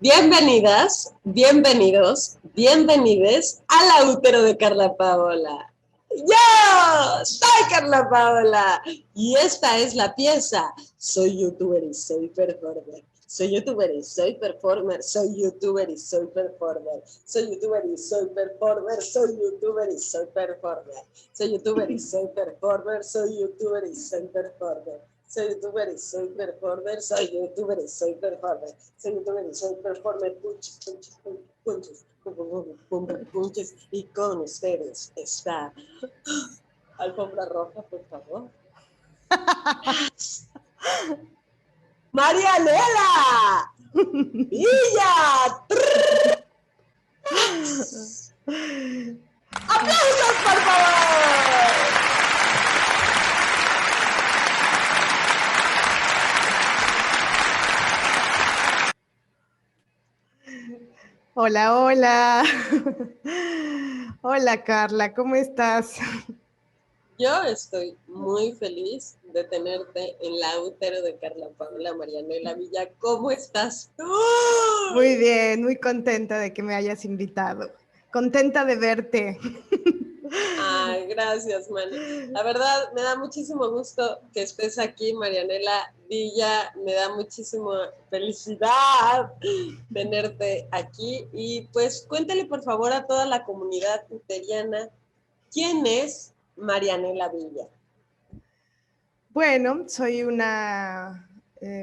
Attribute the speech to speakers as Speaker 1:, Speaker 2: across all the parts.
Speaker 1: Bienvenidas, bienvenidos, bienvenides al útero de Carla Paola. Yo soy Carla Paola y esta es la pieza. Soy youtuber y soy performer. Soy youtuber y soy performer. Soy youtuber y soy performer. Soy youtuber y soy performer. Soy youtuber y soy performer. Soy youtuber y soy performer. Soy youtuber y soy performer. Soy youtuber y soy performer, soy youtuber y soy performer, soy youtuber y soy performer, punches, punches, punches, punches, y con ustedes está alfombra roja, por favor. Marianela Villa. ¡Aplausos, por favor!
Speaker 2: Hola, hola. Hola, Carla, ¿cómo estás?
Speaker 1: Yo estoy muy feliz de tenerte en la útero de Carla Paola Marianela Villa. ¿Cómo estás tú?
Speaker 2: Muy bien, muy contenta de que me hayas invitado. Contenta de verte.
Speaker 1: Ay, gracias, Mane. La verdad, me da muchísimo gusto que estés aquí, Marianela Villa. Me da muchísima felicidad tenerte aquí. Y pues cuéntale, por favor, a toda la comunidad uteriana, ¿quién es Marianela Villa?
Speaker 2: Bueno, soy una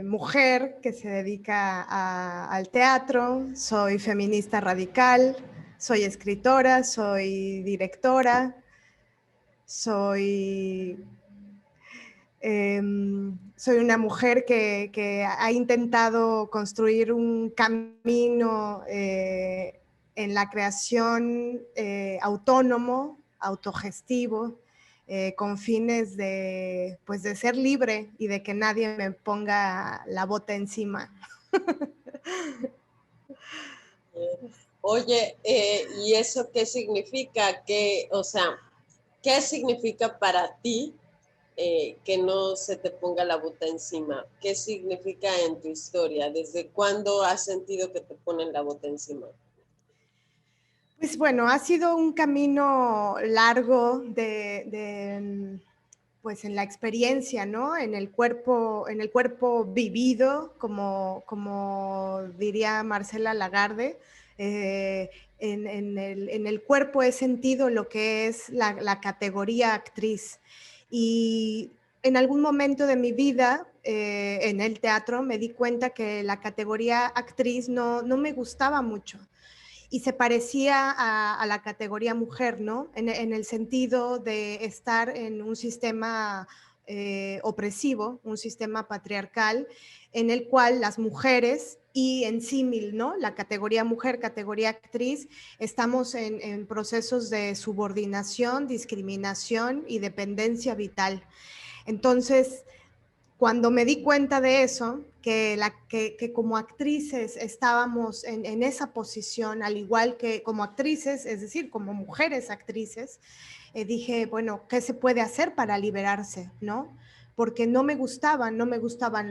Speaker 2: mujer que se dedica al teatro, soy feminista radical, soy escritora, soy directora, soy una mujer que ha intentado construir un camino en la creación autónomo, autogestivo, con fines pues de ser libre y de que nadie me ponga la bota encima.
Speaker 1: Oye, ¿y eso qué significa? ¿Qué significa para ti que no se te ponga la bota encima? ¿Qué significa en tu historia? ¿Desde cuándo has sentido que te ponen la bota encima?
Speaker 2: Pues bueno, ha sido un camino largo pues en la experiencia, ¿no? En el cuerpo vivido, como diría Marcela Lagarde. En el cuerpo he sentido lo que es la categoría actriz. Y en algún momento de mi vida, en el teatro, me di cuenta que la categoría actriz no me gustaba mucho y se parecía a la categoría mujer, ¿no? En el sentido de estar en un sistema opresivo, un sistema patriarcal, en el cual las mujeres y en símil, ¿no? La categoría mujer, categoría actriz, estamos en procesos de subordinación, discriminación y dependencia vital. Entonces, cuando me di cuenta de eso, que como actrices estábamos en esa posición, al igual que como actrices, es decir, como mujeres actrices, dije, bueno, ¿qué se puede hacer para liberarse? ¿No? Porque no me gustaban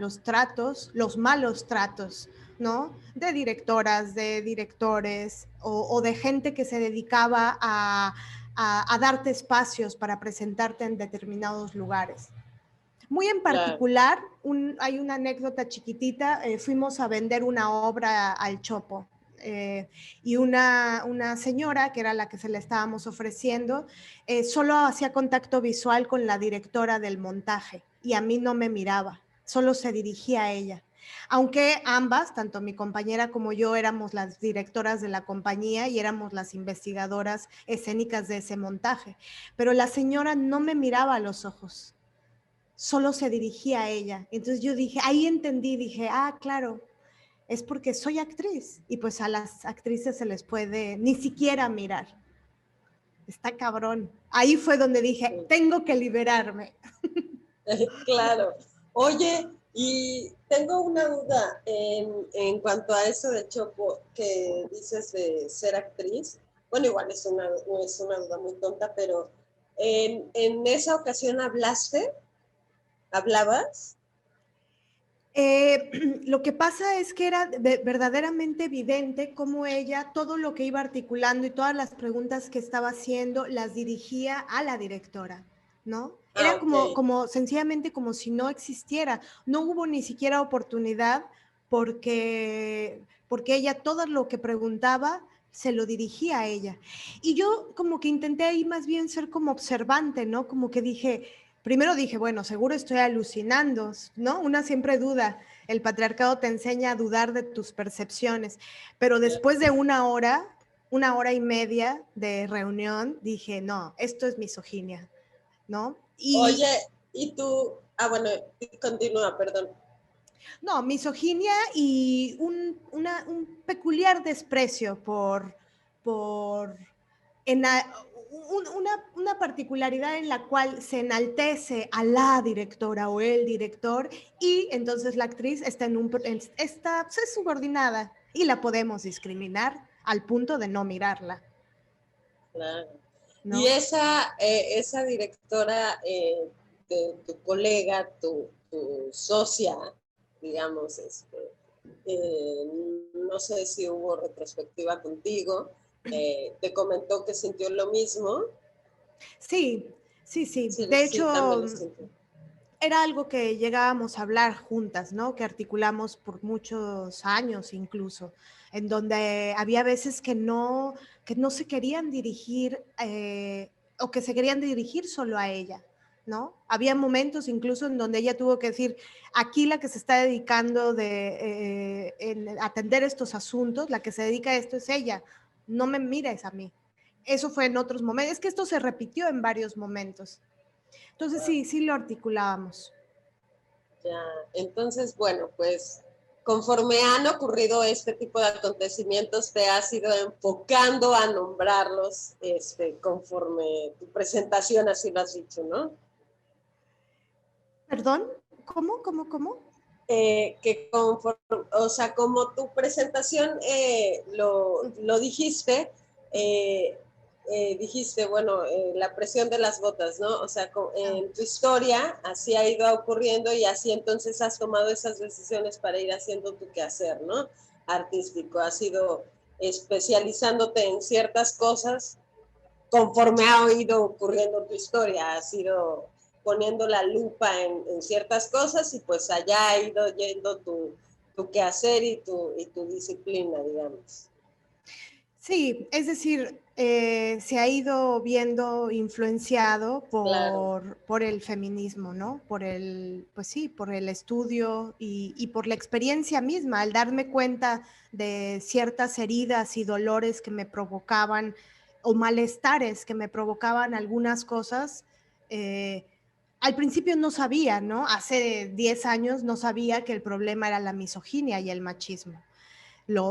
Speaker 2: los tratos, los malos tratos, ¿no? De directoras, de directores o de gente que se dedicaba a darte espacios para presentarte en determinados lugares. Muy en
Speaker 1: Claro.
Speaker 2: particular, hay una anécdota chiquitita, fuimos a vender una obra al Chopo. Y una señora, que era la que se le estábamos ofreciendo, solo hacía contacto visual con la directora del montaje y a mí no me miraba, solo se dirigía a ella. Aunque ambas, tanto mi compañera como yo, éramos las directoras de la compañía y éramos las investigadoras escénicas de ese montaje, pero la señora no me miraba a los ojos, solo se dirigía a ella. Entonces yo dije, ahí entendí, dije, ah, claro, es porque soy actriz y pues a las actrices se les puede ni siquiera mirar. Está cabrón. Ahí fue donde dije, tengo que liberarme.
Speaker 1: Claro. Oye, y tengo una duda en cuanto a eso de Chopo que dices de ser actriz. Bueno, igual es una duda muy tonta, pero ¿en esa ocasión hablabas?
Speaker 2: Lo que pasa es que era verdaderamente evidente cómo ella, todo lo que iba articulando y todas las preguntas que estaba haciendo, las dirigía a la directora, ¿no? Era
Speaker 1: Ok.
Speaker 2: como sencillamente como si no existiera. No hubo ni siquiera oportunidad porque ella todo lo que preguntaba se lo dirigía a ella. Y yo como que intenté ahí más bien ser como observante, ¿no? Como que dije, primero dije, bueno, seguro estoy alucinando, ¿no? Una siempre duda. El patriarcado te enseña a dudar de tus percepciones. Pero después de una hora y media de reunión, dije, no, esto es misoginia, ¿no?
Speaker 1: Oye, y tú, bueno, continúa, perdón.
Speaker 2: No, misoginia y un peculiar desprecio por una particularidad en la cual se enaltece a la directora o el director y entonces la actriz está pues, es subordinada y la podemos discriminar al punto de no mirarla,
Speaker 1: Claro. Y
Speaker 2: ¿no?
Speaker 1: esa directora de tu colega, tu socia, digamos, eh, no sé si hubo retrospectiva contigo, te comentó que sintió lo mismo.
Speaker 2: Sí, sí, sí.
Speaker 1: Sí,
Speaker 2: De
Speaker 1: sí, también
Speaker 2: hecho,
Speaker 1: lo sintió.
Speaker 2: era algo que llegábamos a hablar juntas, ¿no? Que articulamos por muchos años incluso, en donde había veces que no se querían dirigir o que se querían dirigir solo a ella, ¿no? Había momentos incluso en donde ella tuvo que decir, aquí la que se está dedicando en atender estos asuntos, la que se dedica a esto es ella, no me mires a mí. Eso fue en otros momentos, es que esto se repitió en varios momentos. Entonces
Speaker 1: Ah,
Speaker 2: sí, sí lo articulábamos.
Speaker 1: ya. Entonces, bueno, pues conforme han ocurrido este tipo de acontecimientos, te has ido enfocando a nombrarlos conforme tu presentación, así lo has dicho, ¿no?
Speaker 2: ¿Perdón? ¿Cómo?
Speaker 1: Que conforme, o sea, como tu presentación lo dijiste, eh, dijiste, bueno, la presión de las botas, ¿no? O sea, en tu historia así ha ido ocurriendo y así entonces has tomado esas decisiones para ir haciendo tu quehacer, ¿no? Artístico, has ido especializándote en ciertas cosas conforme ha ido ocurriendo tu historia, has ido poniendo la lupa en ciertas cosas y pues allá ha ido yendo tu quehacer y tu disciplina, digamos.
Speaker 2: Sí, es decir, se ha ido viendo influenciado
Speaker 1: Claro,
Speaker 2: por el feminismo, ¿no? Pues sí, por el estudio y por la experiencia misma, al darme cuenta de ciertas heridas y dolores que me provocaban o malestares que me provocaban algunas cosas. eh, Al principio no sabía, ¿no? Hace 10 años no sabía que el problema era la misoginia y el machismo.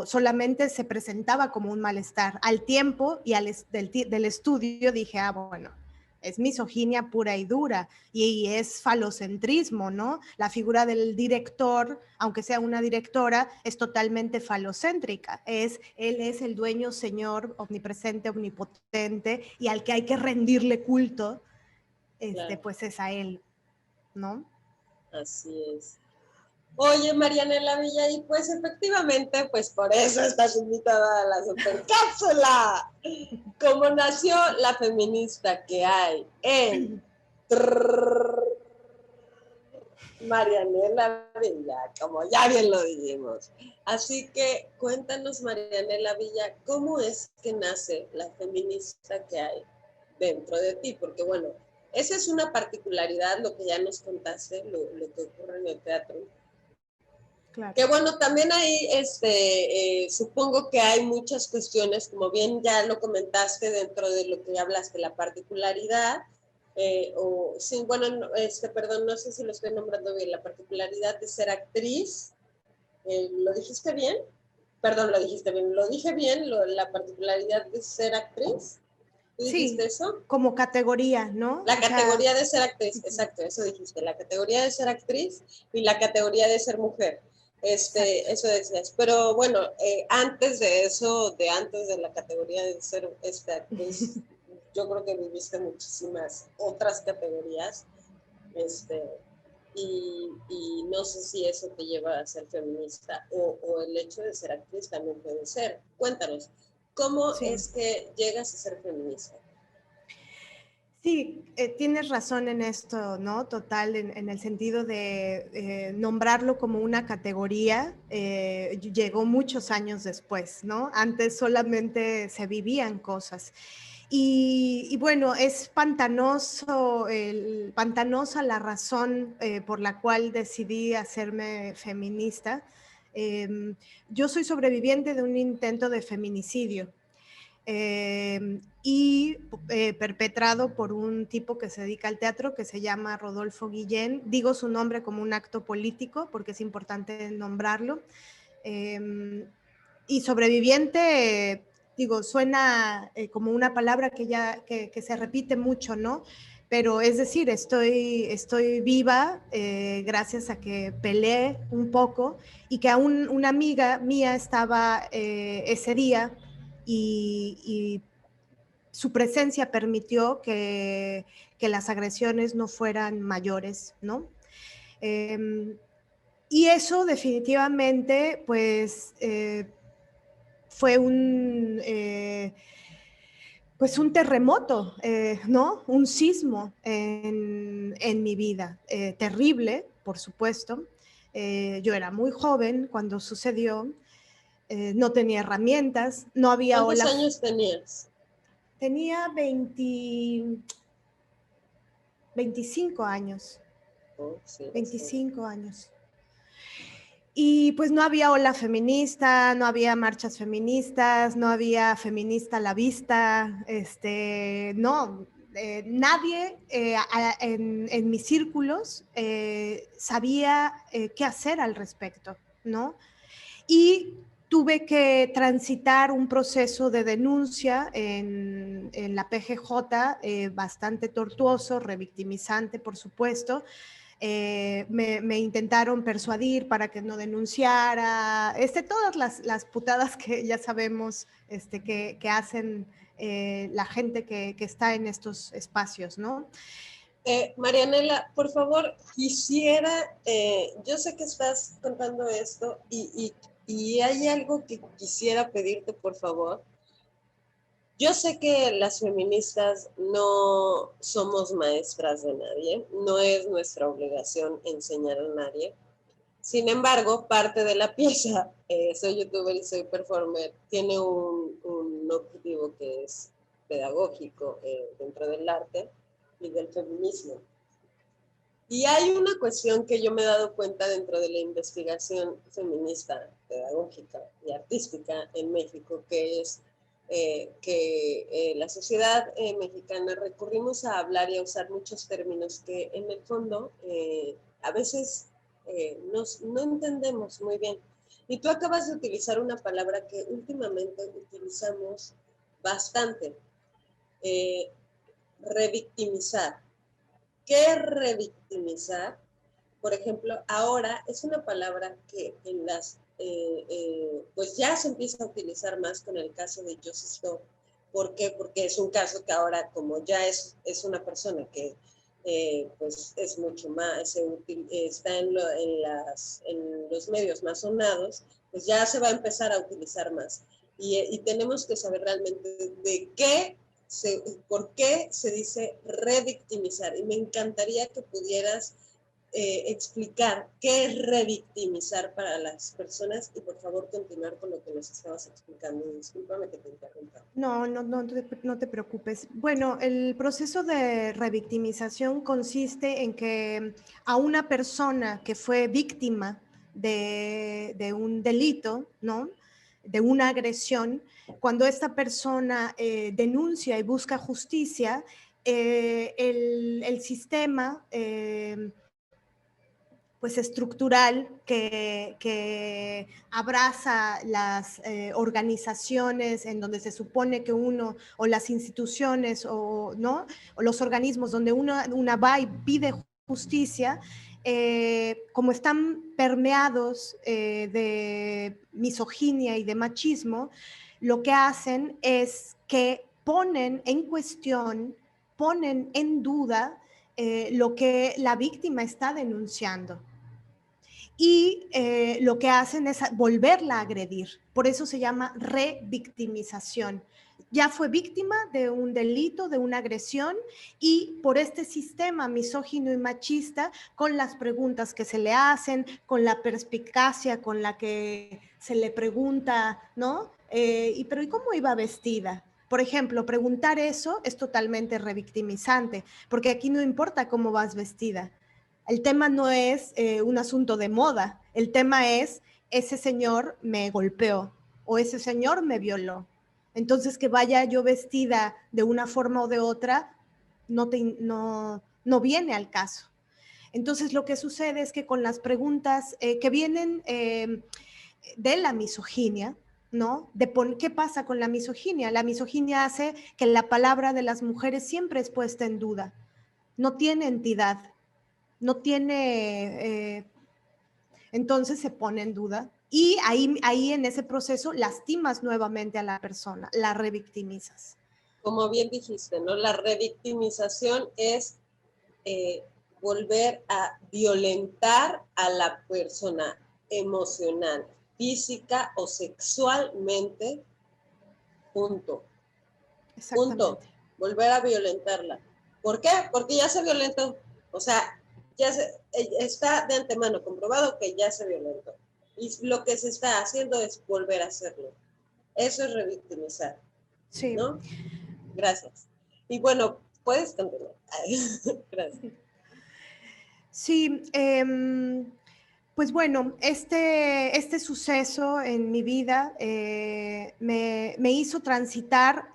Speaker 2: Solamente se presentaba como un malestar. Al tiempo y del estudio dije, bueno, es misoginia pura y dura y es falocentrismo, ¿no? La figura del director, aunque sea una directora, es totalmente falocéntrica. Él es el dueño, señor, omnipresente, omnipotente y al que hay que rendirle culto,
Speaker 1: claro,
Speaker 2: pues es a él, ¿no?
Speaker 1: así es. Oye, Marianela Villa, y pues efectivamente, pues por eso estás invitada a la supercápsula. Como nació la feminista que hay en Marianela Villa, como ya bien lo dijimos. Así que cuéntanos, Marianela Villa, ¿cómo es que nace la feminista que hay dentro de ti? Porque bueno, esa es una particularidad, lo que ya nos contaste, lo que ocurre en el teatro.
Speaker 2: Claro.
Speaker 1: Que bueno, también ahí supongo que hay muchas cuestiones, como bien ya lo comentaste dentro de lo que hablaste, la particularidad, o sí, bueno, perdón, no sé si lo estoy nombrando bien, la particularidad de ser actriz, ¿lo dijiste bien? Perdón, lo dijiste bien, lo dije bien, la particularidad de ser actriz, ¿tú dijiste
Speaker 2: Sí,
Speaker 1: eso?
Speaker 2: como categoría, ¿no?
Speaker 1: La
Speaker 2: O sea,
Speaker 1: categoría de ser actriz, exacto, eso dijiste, la categoría de ser actriz y la categoría de ser mujer.
Speaker 2: exacto.
Speaker 1: Eso decías. Pero bueno, antes de eso, antes de la categoría de ser actriz, yo creo que viviste muchísimas otras categorías. Este, y no sé si eso te lleva a ser feminista o el hecho de ser actriz también puede ser. Cuéntanos, ¿cómo
Speaker 2: Sí.
Speaker 1: es que llegas a ser feminista?
Speaker 2: Sí, tienes razón en esto, ¿no? Total, en el sentido de nombrarlo como una categoría, llegó muchos años después, ¿no? Antes solamente se vivían cosas. Y bueno, es pantanosa la razón por la cual decidí hacerme feminista. Yo soy sobreviviente de un intento de feminicidio y perpetrado por un tipo que se dedica al teatro que se llama Rodolfo Guillén. Digo su nombre como un acto político porque es importante nombrarlo. Y sobreviviente, digo, suena como una palabra que se repite mucho, ¿no? Pero es decir, estoy viva gracias a que peleé un poco y que aún una amiga mía estaba ese día y su presencia permitió que las agresiones no fueran mayores, ¿no? Y eso definitivamente, pues, fue pues un terremoto, ¿no? Un sismo en mi vida. Terrible, por supuesto. Yo era muy joven cuando sucedió, no tenía herramientas, no había
Speaker 1: ¿Cuántos
Speaker 2: ola.
Speaker 1: años tenías?
Speaker 2: Tenía 25 años,
Speaker 1: Oh, sí, bastante.
Speaker 2: 25 años. Y pues no había ola feminista, no había marchas feministas, no había feminista a la vista, no, nadie en mis círculos sabía qué hacer al respecto, ¿no? Y tuve que transitar un proceso de denuncia en la PGJ bastante tortuoso, revictimizante, por supuesto. Me intentaron persuadir para que no denunciara, todas las putadas que ya sabemos que hacen la gente que está en estos espacios, ¿no?
Speaker 1: Marianela, por favor, quisiera, yo sé que estás contando esto y hay algo que quisiera pedirte, por favor. Yo sé que las feministas no somos maestras de nadie, no es nuestra obligación enseñar a nadie. Sin embargo, parte de la pieza, soy youtuber y soy performer, tiene un objetivo que es pedagógico dentro del arte y del feminismo. Y hay una cuestión que yo me he dado cuenta dentro de la investigación feminista, pedagógica y artística en México, que es que la sociedad mexicana recurrimos a hablar y a usar muchos términos que en el fondo a veces no entendemos muy bien. Y tú acabas de utilizar una palabra que últimamente utilizamos bastante, eh, revictimizar. ¿Qué revictimizar? Por ejemplo, ahora es una palabra que en pues ya se empieza a utilizar más con el caso de Just Stop. ¿Por qué? Porque es un caso que ahora, como ya es una persona que pues es mucho más, está en los medios más sonados, pues ya se va a empezar a utilizar más. Y tenemos que saber realmente de qué por qué se dice revictimizar. Y me encantaría que pudieras explicar qué es revictimizar para las personas y por favor continuar con lo que nos estabas explicando. Discúlpame que te interrumpa.
Speaker 2: No te preocupes. Bueno, el proceso de revictimización consiste en que a una persona que fue víctima de un delito, ¿no? De una agresión, cuando esta persona denuncia y busca justicia, el sistema pues estructural que abraza las organizaciones en donde se supone que uno, o las instituciones, o, ¿no? O los organismos donde una va y pide justicia, como están permeados de misoginia y de machismo, lo que hacen es que ponen en cuestión, ponen en duda lo que la víctima está denunciando. Y lo que hacen es volverla a agredir. Por eso se llama revictimización. Ya fue víctima de un delito, de una agresión, y por este sistema misógino y machista, con las preguntas que se le hacen, con la perspicacia con la que se le pregunta, ¿no? Pero ¿y cómo iba vestida? Por ejemplo, preguntar eso es totalmente revictimizante, porque aquí no importa cómo vas vestida. El tema no es un asunto de moda, el tema es ese señor me golpeó o ese señor me violó. Entonces, que vaya yo vestida de una forma o de otra no viene al caso. Entonces, lo que sucede es que con las preguntas que vienen de la misoginia, ¿no? ¿Qué pasa con la misoginia? La misoginia hace que la palabra de las mujeres siempre es puesta en duda, no tiene entidad, no tiene, entonces se pone en duda y ahí en ese proceso lastimas nuevamente a la persona, la revictimizas.
Speaker 1: Como bien dijiste, ¿no? La revictimización es volver a violentar a la persona emocional, física o sexualmente, punto. Punto. Volver a violentarla. ¿Por qué? Porque ya se violentó. O sea, está de antemano comprobado que ya se violentó. Y lo que se está haciendo es volver a hacerlo. Eso es revictimizar.
Speaker 2: Sí.
Speaker 1: ¿No? Gracias. Y bueno, puedes continuar. Gracias.
Speaker 2: Sí, pues bueno, este suceso en mi vida me hizo transitar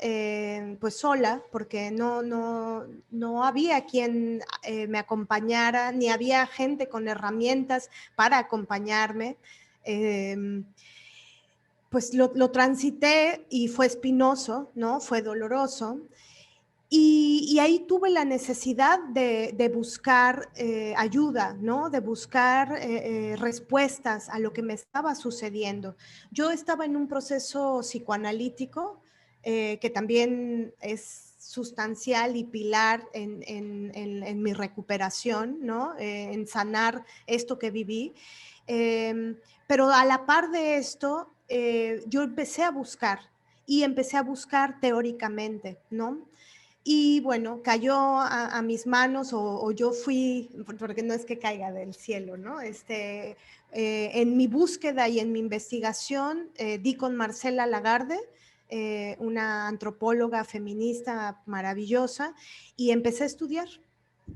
Speaker 2: pues sola, porque no había quien me acompañara, ni había gente con herramientas para acompañarme. Pues lo transité y fue espinoso, ¿no? Fue doloroso. Y ahí tuve la necesidad de buscar ayuda, ¿no? De buscar respuestas a lo que me estaba sucediendo. Yo estaba en un proceso psicoanalítico que también es sustancial y pilar en mi recuperación, ¿no? En sanar esto que viví. Pero a la par de esto, yo empecé a buscar y empecé a buscar teóricamente, ¿no? Y bueno, cayó a mis manos o yo fui, porque no es que caiga del cielo, ¿no? En mi búsqueda y en mi investigación di con Marcela Lagarde, una antropóloga feminista maravillosa, y empecé a estudiar,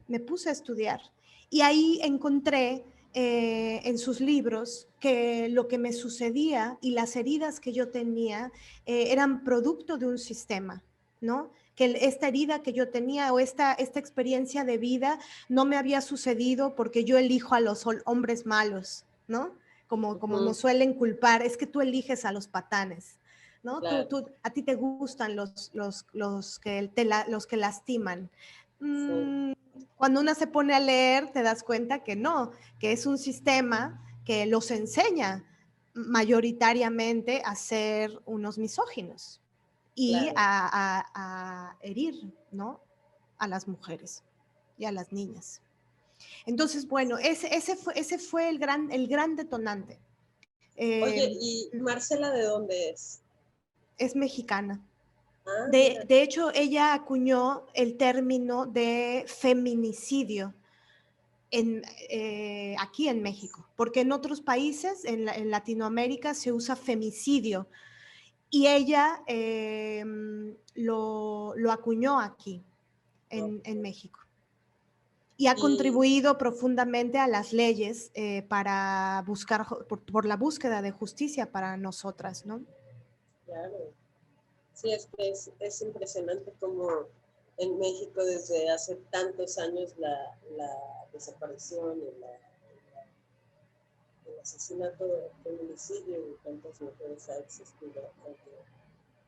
Speaker 2: me puse a estudiar. Y ahí encontré en sus libros que lo que me sucedía y las heridas que yo tenía eran producto de un sistema, ¿no? Que esta herida que yo tenía o esta experiencia de vida no me había sucedido porque yo elijo a los hombres malos, ¿no? Como nos suelen culpar, es que tú eliges a los patanes, ¿no?
Speaker 1: Claro.
Speaker 2: A ti te gustan los que lastiman.
Speaker 1: Sí.
Speaker 2: Cuando una se pone a leer, te das cuenta que no, que es un sistema que los enseña mayoritariamente a ser unos misóginos y
Speaker 1: Claro.
Speaker 2: a herir, ¿no? A las mujeres y a las niñas. Entonces, bueno, ese fue el gran detonante.
Speaker 1: Oye, ¿y Marcela de dónde es?
Speaker 2: Es mexicana.
Speaker 1: Ah, mira.
Speaker 2: De hecho, ella acuñó el término de feminicidio aquí en México, porque en otros países, en Latinoamérica, se usa femicidio y ella lo acuñó aquí, en México. Y ha contribuido profundamente a las leyes para buscar, por la búsqueda de justicia para nosotras, ¿no?
Speaker 1: Claro. Sí, es que es impresionante como en México desde hace tantos años la desaparición y el asesinato, el feminicidio y tantas mujeres ha existido,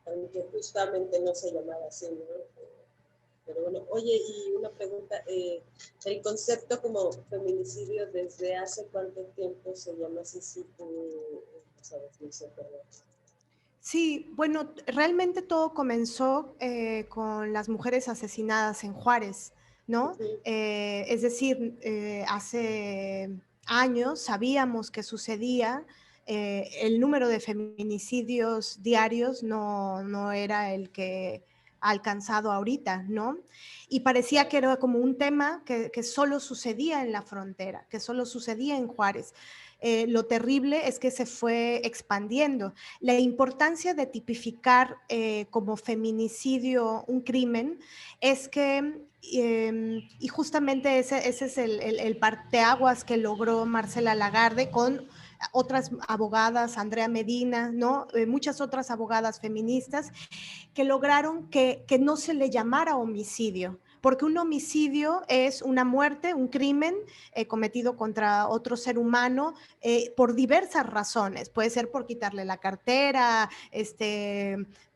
Speaker 1: aunque justamente no se llamaba así, ¿no? Pero bueno, oye, y una pregunta, el concepto como feminicidio, ¿desde hace cuánto tiempo se llama así? Si tú sabes, no sé, perdón.
Speaker 2: Sí, bueno, realmente todo comenzó con las mujeres asesinadas en Juárez, ¿no?
Speaker 1: Ujú.
Speaker 2: Es decir, hace años sabíamos que sucedía, el número de feminicidios diarios no era el que ha alcanzado ahorita, ¿no? Y parecía que era como un tema que solo sucedía en la frontera, que solo sucedía en Juárez. Lo terrible es que se fue expandiendo. La importancia de tipificar como feminicidio un crimen es que, y justamente ese es el parteaguas que logró Marcela Lagarde con otras abogadas, Andrea Medina, ¿no? Muchas otras abogadas feministas, que lograron que no se le llamara homicidio, porque un homicidio es una muerte, un crimen cometido contra otro ser humano por diversas razones. Puede ser por quitarle la cartera,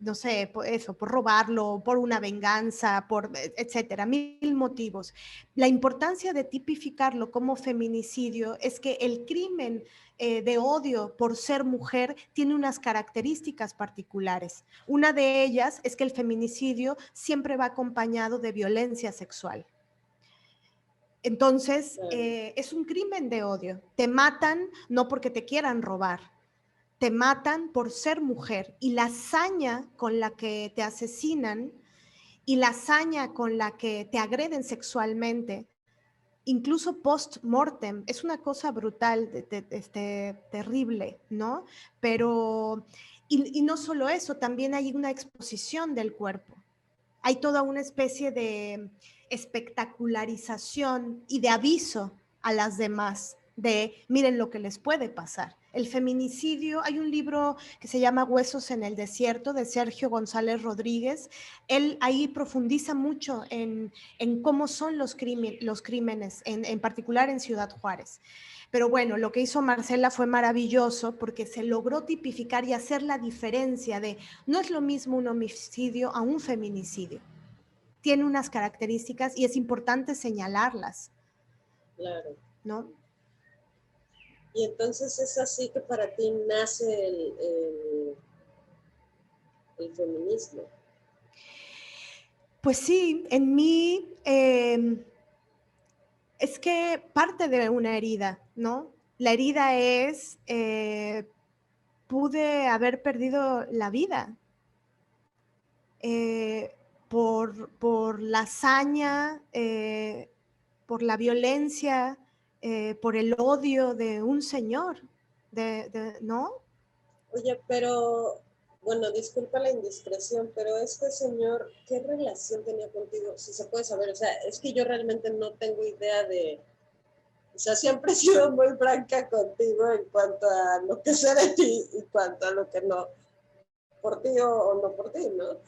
Speaker 2: no sé, por eso, por robarlo, por una venganza, por etcétera, mil motivos. La importancia de tipificarlo como feminicidio es que el crimen de odio por ser mujer tiene unas características particulares. Una de ellas es que el feminicidio siempre va acompañado de violencia sexual. Entonces, es un crimen de odio. Te matan no porque te quieran robar, te matan por ser mujer. Y la hazaña con la que te asesinan y la hazaña con la que te agreden sexualmente, incluso post-mortem, es una cosa brutal, terrible, ¿no? Pero, y no solo eso, también hay una exposición del cuerpo. Hay toda una especie de espectacularización y de aviso a las demás de miren lo que les puede pasar. El feminicidio, hay un libro que se llama Huesos en el Desierto de Sergio González Rodríguez. Él ahí profundiza mucho en cómo son los crímenes, en particular en Ciudad Juárez. Pero bueno, lo que hizo Marcela fue maravilloso porque se logró tipificar y hacer la diferencia de no es lo mismo un homicidio a un feminicidio. Tiene unas características y es importante señalarlas,
Speaker 1: Claro.
Speaker 2: ¿no?
Speaker 1: Y entonces es así que para ti nace el feminismo.
Speaker 2: Pues sí, en mí es que parte de una herida, ¿no? La herida es, pude haber perdido la vida por la hazaña, por la violencia, por el odio de un señor, ¿no?
Speaker 1: Oye, pero, bueno, disculpa la indiscreción, pero este señor, ¿qué relación tenía contigo? Si se puede saber, o sea, es que yo realmente no tengo idea de, o sea, siempre he sido muy franca contigo en cuanto a lo que sé de ti y cuanto a lo que no, por ti o no por ti, ¿no?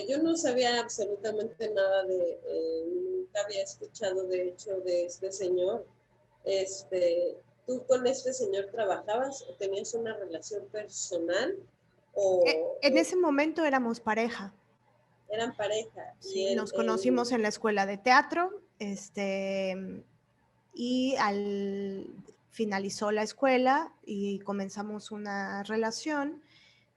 Speaker 1: Yo no sabía absolutamente nada de, nunca había escuchado de hecho de este señor. ¿Tú con este señor trabajabas o tenías una relación personal
Speaker 2: En
Speaker 1: o
Speaker 2: ese momento éramos pareja.
Speaker 1: eran pareja? Y
Speaker 2: Sí, nos conocimos en la escuela de teatro, y finalizó la escuela y comenzamos una relación.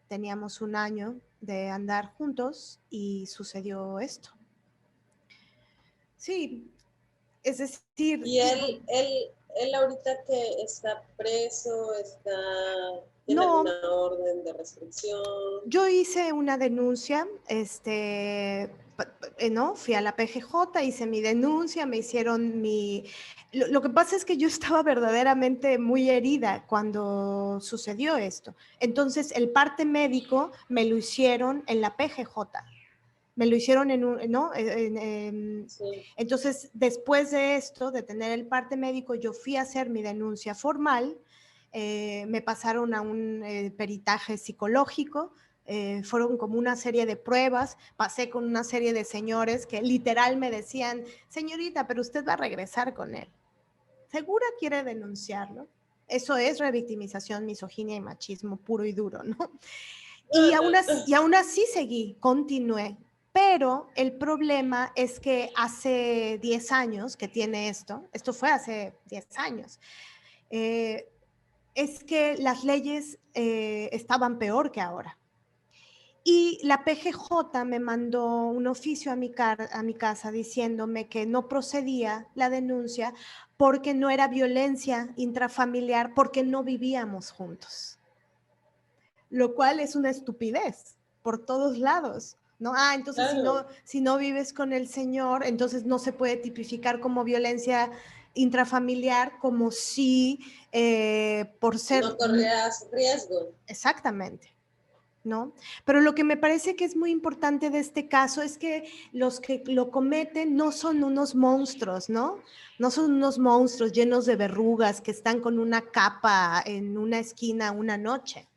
Speaker 2: Teníamos un año de andar juntos y sucedió esto. Sí, es decir,
Speaker 1: y él ahorita que está preso, tiene
Speaker 2: no,
Speaker 1: alguna orden de restricción.
Speaker 2: yo hice una denuncia, ¿no? Fui a la PGJ, hice mi denuncia, me hicieron mi... Lo que pasa es que yo estaba verdaderamente muy herida cuando sucedió esto. Entonces, el parte médico me lo hicieron en la PGJ. Me lo hicieron en un, ¿no?
Speaker 1: Sí.
Speaker 2: Entonces, después de esto, de tener el parte médico, yo fui a hacer mi denuncia formal, me pasaron a un peritaje psicológico, fueron como una serie de pruebas, pasé con una serie de señores que literal me decían, señorita, pero usted va a regresar con él. ¿Segura quiere denunciarlo? Eso es revictimización, misoginia y machismo puro y duro, ¿no? Y aún así seguí, continué. Pero el problema es que hace 10 años que tiene esto fue hace 10 años, es que las leyes estaban peor que ahora. Y la PGJ me mandó un oficio a mi casa diciéndome que no procedía la denuncia porque no era violencia intrafamiliar, porque no vivíamos juntos. Lo cual es una estupidez por todos lados, ¿no? Entonces
Speaker 1: Claro,
Speaker 2: si no vives con el señor, entonces no se puede tipificar como violencia intrafamiliar, como si por
Speaker 1: no
Speaker 2: ser...
Speaker 1: corrías riesgo.
Speaker 2: Exactamente. ¿No? Pero lo que me parece que es muy importante de este caso es que los que lo cometen no son unos monstruos, ¿no? No son unos monstruos llenos de verrugas que están con una capa en una esquina una noche.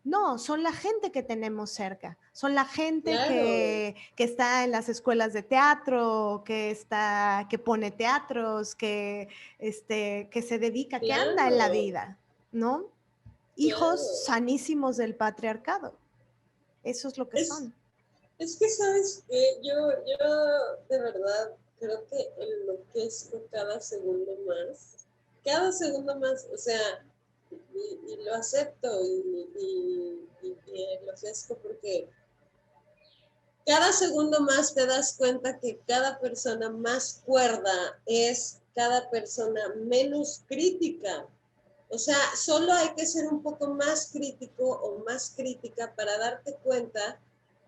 Speaker 2: No, son la gente que tenemos cerca, son la gente
Speaker 1: Claro,
Speaker 2: que está en las escuelas de teatro, que pone teatros, que se dedica, que anda en la
Speaker 1: claro,
Speaker 2: vida, ¿no? Hijos
Speaker 1: claro.
Speaker 2: sanísimos del patriarcado. Eso es lo que
Speaker 1: Es,
Speaker 2: son.
Speaker 1: es que, ¿sabes qué? Yo de verdad creo que enloquezco cada segundo más, o sea, y lo acepto y enloquezco porque cada segundo más te das cuenta que cada persona más cuerda es cada persona menos crítica. O sea, solo hay que ser un poco más crítico o más crítica para darte cuenta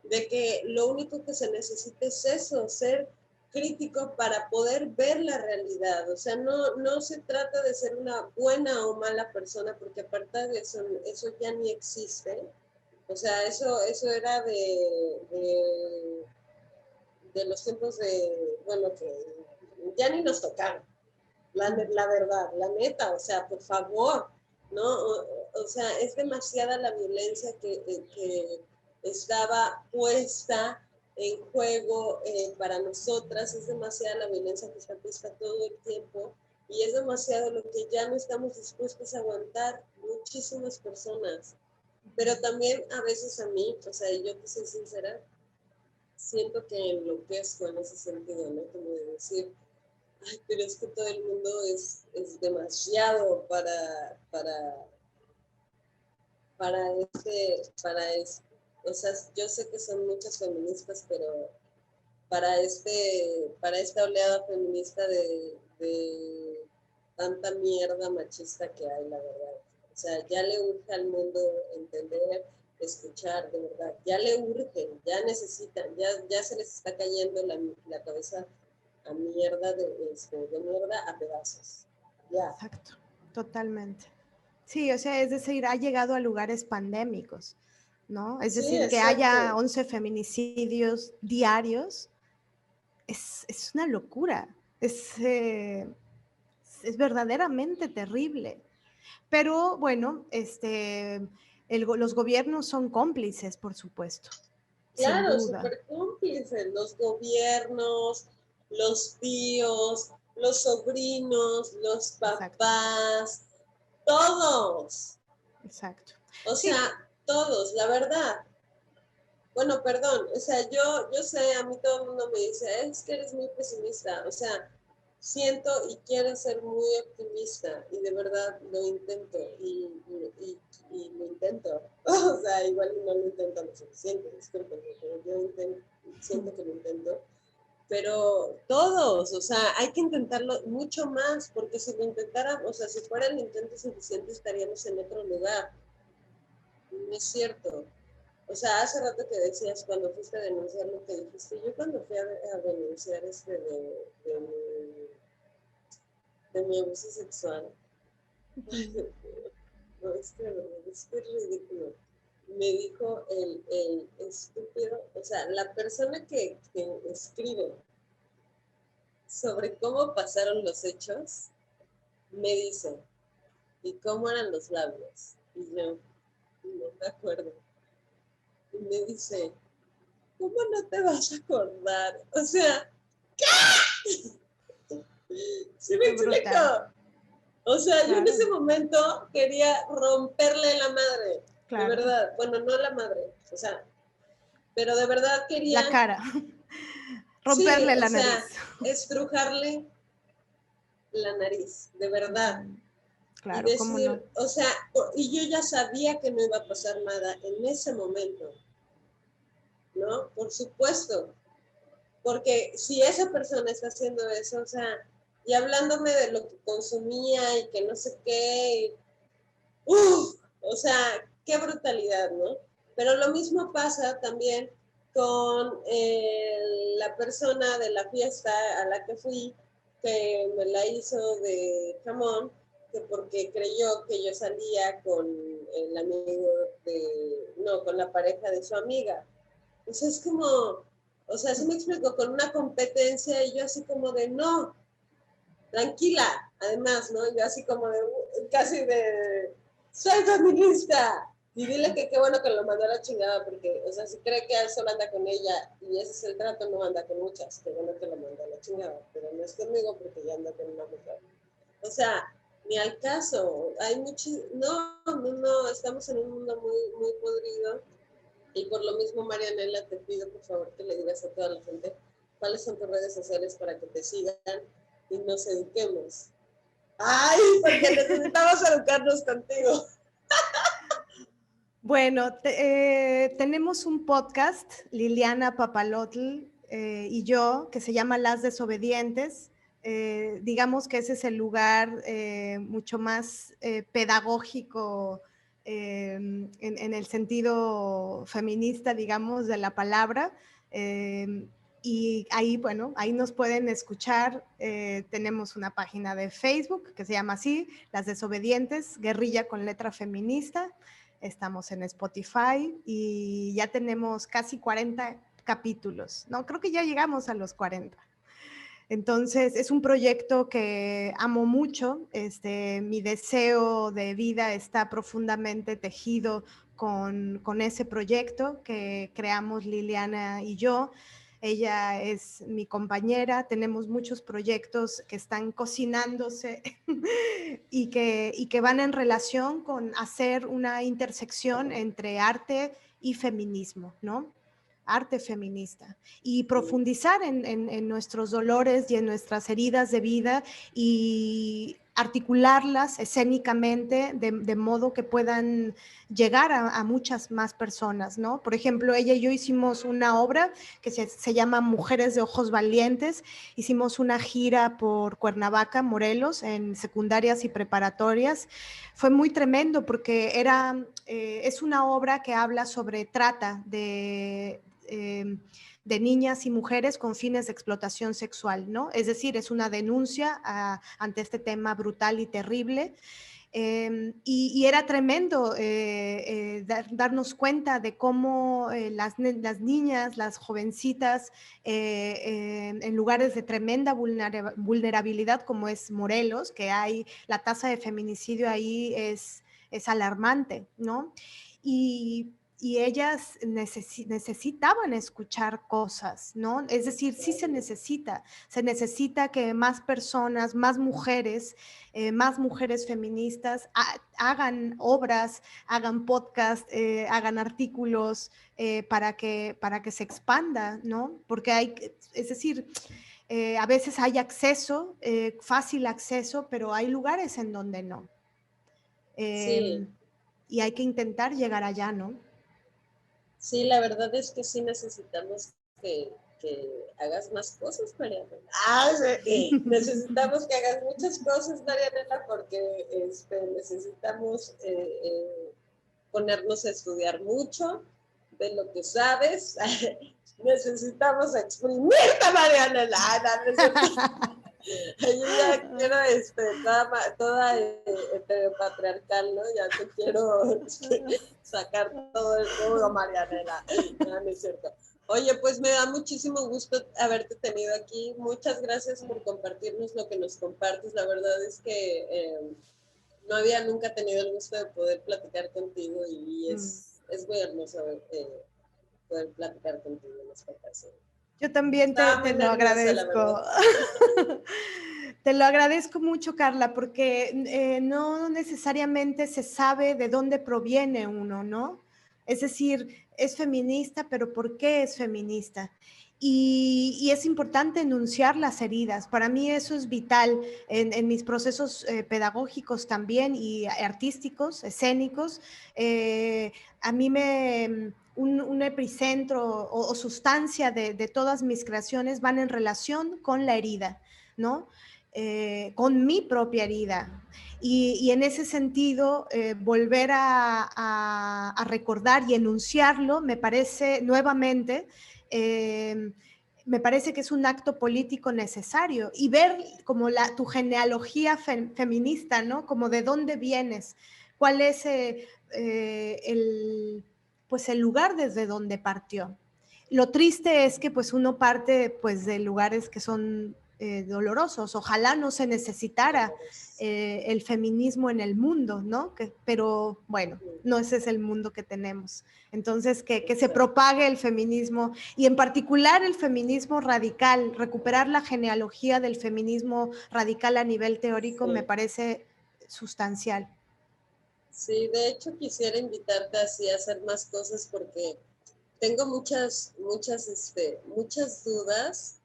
Speaker 1: de que lo único que se necesita es eso, ser crítico para poder ver la realidad. O sea, no se trata de ser una buena o mala persona, porque aparte de eso, eso ya ni existe. O sea, eso era de los tiempos bueno, que ya ni nos tocaron. La verdad, la neta, o sea, por favor, ¿no? O sea, es demasiada la violencia que estaba puesta en juego para nosotras, es demasiada la violencia que está puesta todo el tiempo y es demasiado lo que ya no estamos dispuestos a aguantar muchísimas personas. Pero también a veces a mí, o sea, yo que soy sincera, siento que enloquezco en ese sentido, ¿no? Como de decir, ay, pero es que todo el mundo es demasiado para o sea, yo sé que son muchas feministas, pero para esta oleada feminista de tanta mierda machista que hay, la verdad. O sea, ya le urge al mundo entender, escuchar, de verdad. Ya le urge, ya necesitan, ya se les está cayendo la cabeza a mierda de mierda a pedazos. Ya.
Speaker 2: Exacto, totalmente. Sí, o sea, es decir, ha llegado a lugares pandémicos, ¿no? Es
Speaker 1: Sí,
Speaker 2: decir, que haya
Speaker 1: exacto.
Speaker 2: 11 feminicidios diarios es una locura, es verdaderamente terrible. Pero bueno, los gobiernos son cómplices, por supuesto, sin
Speaker 1: Claro,
Speaker 2: duda.
Speaker 1: súper cómplices. Los gobiernos, los tíos, los sobrinos, los
Speaker 2: Exacto,
Speaker 1: papás, todos.
Speaker 2: exacto.
Speaker 1: O
Speaker 2: Sí,
Speaker 1: sea, todos, la verdad. Bueno, perdón, o sea, yo sé, a mí todo el mundo me dice, es que eres muy pesimista, o sea, siento y quiero ser muy optimista y de verdad lo intento y lo intento, o sea, igual no lo intento lo suficiente, discúlpenme, pero yo siento que lo intento, pero todos, o sea, hay que intentarlo mucho más, porque si lo intentara, o sea, si fuera el intento suficiente estaríamos en otro lugar, no es cierto. O sea, hace rato que decías cuando fuiste a denunciar lo que dijiste, yo cuando fui a denunciar de mi abuso sexual, no, es que es ridículo. Me dijo el estúpido, o sea, la persona que escribe sobre cómo pasaron los hechos, me dice, ¿y cómo eran los labios? Y yo, no me acuerdo. Y me dice, ¿cómo no te vas a acordar? O sea, ¿sí me
Speaker 2: qué
Speaker 1: explico?
Speaker 2: brutal.
Speaker 1: O sea, yo en
Speaker 2: Claro,
Speaker 1: ese momento quería romperle la madre, de
Speaker 2: claro.
Speaker 1: verdad. Bueno, no la madre, o sea, pero de verdad
Speaker 2: La
Speaker 1: quería,
Speaker 2: cara,
Speaker 1: sí,
Speaker 2: romperle
Speaker 1: o
Speaker 2: la
Speaker 1: sea,
Speaker 2: nariz.
Speaker 1: estrujarle la nariz, de verdad. Y
Speaker 2: Claro, cómo no.
Speaker 1: decir, o sea, y yo ya sabía que no iba a pasar nada en ese momento. ¿no? Por supuesto, porque si esa persona está haciendo eso, o sea, y hablándome de lo que consumía y que no sé qué, y, o sea, qué brutalidad, ¿no? Pero lo mismo pasa también con la persona de la fiesta a la que fui, que me la hizo de jamón, que porque creyó que yo salía con el amigo de, no, con la pareja de su amiga. Pues es como, o sea, sí me explico, con una competencia y yo así como de, no, tranquila, además, ¿no? Yo así como de, casi de, soy feminista. Y dile que qué bueno que lo mandó a la chingada, porque, o sea, si cree que él solo anda con ella y ese es el trato, no anda con muchas. Qué bueno que lo mandó a la chingada, pero no es conmigo porque ya anda con una mujer. O sea, ni al caso. Hay mucho, no, estamos en un mundo muy, muy podrido. Y por lo mismo, Marianela, te pido por favor que le digas a toda la gente cuáles son tus redes sociales para que te sigan y nos eduquemos. ¡Ay! Porque necesitamos educarnos contigo.
Speaker 2: Bueno, tenemos un podcast, Liliana Papalotl y yo, que se llama Las Desobedientes. Digamos que ese es el lugar mucho más pedagógico en el sentido feminista, digamos, de la palabra. Y ahí, bueno, ahí nos pueden escuchar. Tenemos una página de Facebook que se llama así, Las Desobedientes, Guerrilla con Letra Feminista. Estamos en Spotify y ya tenemos casi 40 capítulos. No, creo que ya llegamos a los 40. Entonces, es un proyecto que amo mucho. Mi deseo de vida está profundamente tejido con ese proyecto que creamos Liliana y yo. Ella es mi compañera, tenemos muchos proyectos que están cocinándose y que van en relación con hacer una intersección entre arte y feminismo, ¿no? Arte feminista y profundizar en nuestros dolores y en nuestras heridas de vida y articularlas escénicamente de modo que puedan llegar a muchas más personas, ¿no? Por ejemplo, ella y yo hicimos una obra que se llama Mujeres de Ojos Valientes. Hicimos una gira por Cuernavaca, Morelos, en secundarias y preparatorias. Fue muy tremendo porque es una obra que habla sobre trata de niñas y mujeres con fines de explotación sexual, ¿no? Es decir, es una denuncia ante este tema brutal y terrible. Y era tremendo darnos cuenta de cómo las niñas, las jovencitas, en lugares de tremenda vulnerabilidad como es Morelos, que hay la tasa de feminicidio ahí es alarmante, ¿no? Y ellas necesitaban escuchar cosas, ¿no? Es decir, sí se necesita que más personas, más mujeres feministas hagan obras, hagan podcast, hagan artículos para que se expanda, ¿no? Porque es decir, a veces hay acceso, fácil acceso, pero hay lugares en donde no.
Speaker 1: Sí.
Speaker 2: Y hay que intentar llegar allá, ¿no?
Speaker 1: Sí, la verdad es que sí necesitamos que hagas más cosas, Mariana. Sí. Necesitamos que hagas muchas cosas, Mariana, porque necesitamos ponernos a estudiar mucho de lo que sabes. Necesitamos exprimirte, Mariana. Yo ya quiero toda heteropatriarcal, ¿no? Ya te quiero sacar todo el nudo, Marianela. No, no es cierto. Oye, pues me da muchísimo gusto haberte tenido aquí. Muchas gracias por compartirnos lo que nos compartes. La verdad es que no había nunca tenido el gusto de poder platicar contigo y es muy hermoso poder platicar contigo en esta ocasión.
Speaker 2: Yo también te lo agradezco. Te lo agradezco mucho, Carla, porque no necesariamente se sabe de dónde proviene uno, ¿no? Es decir, es feminista, pero ¿por qué es feminista? Y es importante enunciar las heridas. Para mí eso es vital en mis procesos pedagógicos también y artísticos, escénicos. A mí un epicentro o sustancia de todas mis creaciones van en relación con la herida, ¿no? Con mi propia herida. Y en ese sentido, volver a recordar y enunciarlo me parece nuevamente, me parece que es un acto político necesario, y ver como tu genealogía feminista, ¿no? Como de dónde vienes, cuál es pues el lugar desde donde partió. Lo triste es que pues uno parte pues de lugares que son dolorosos. Ojalá no se necesitara el feminismo en el mundo, ¿no? Pero bueno, no ese es el mundo que tenemos. Entonces, que se propague el feminismo, y en particular el feminismo radical, recuperar la genealogía del feminismo radical a nivel teórico, me parece sustancial.
Speaker 1: Sí, de hecho quisiera invitarte así a hacer más cosas porque tengo muchas dudas,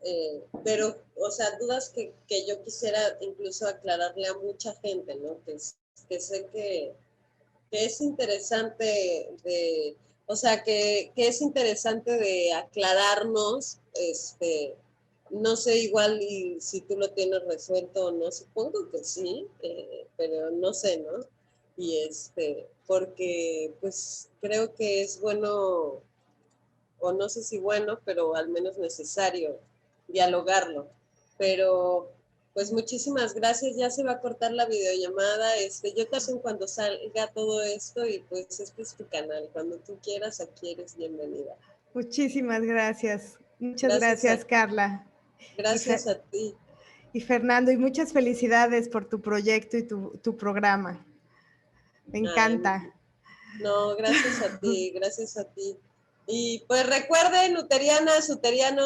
Speaker 1: pero, o sea, dudas que yo quisiera incluso aclararle a mucha gente, ¿no? Que sé que es interesante o sea, que es interesante de aclararnos, no sé igual y si tú lo tienes resuelto o no, supongo que sí, pero no sé, ¿no? Y porque pues creo que es bueno, o no sé si bueno, pero al menos necesario dialogarlo. Pero pues muchísimas gracias, ya se va a cortar la videollamada, yo también cuando salga todo esto y pues este es tu canal, cuando tú quieras aquí eres bienvenida.
Speaker 2: Muchísimas gracias. Muchas
Speaker 1: Gracias
Speaker 2: gracias, Carla.
Speaker 1: gracias a ti.
Speaker 2: Y Fernando, y muchas felicidades por tu proyecto y tu programa. Me
Speaker 1: Ay,
Speaker 2: encanta.
Speaker 1: no, gracias a ti, gracias a ti. Y pues recuerden, uterianas, uterianos,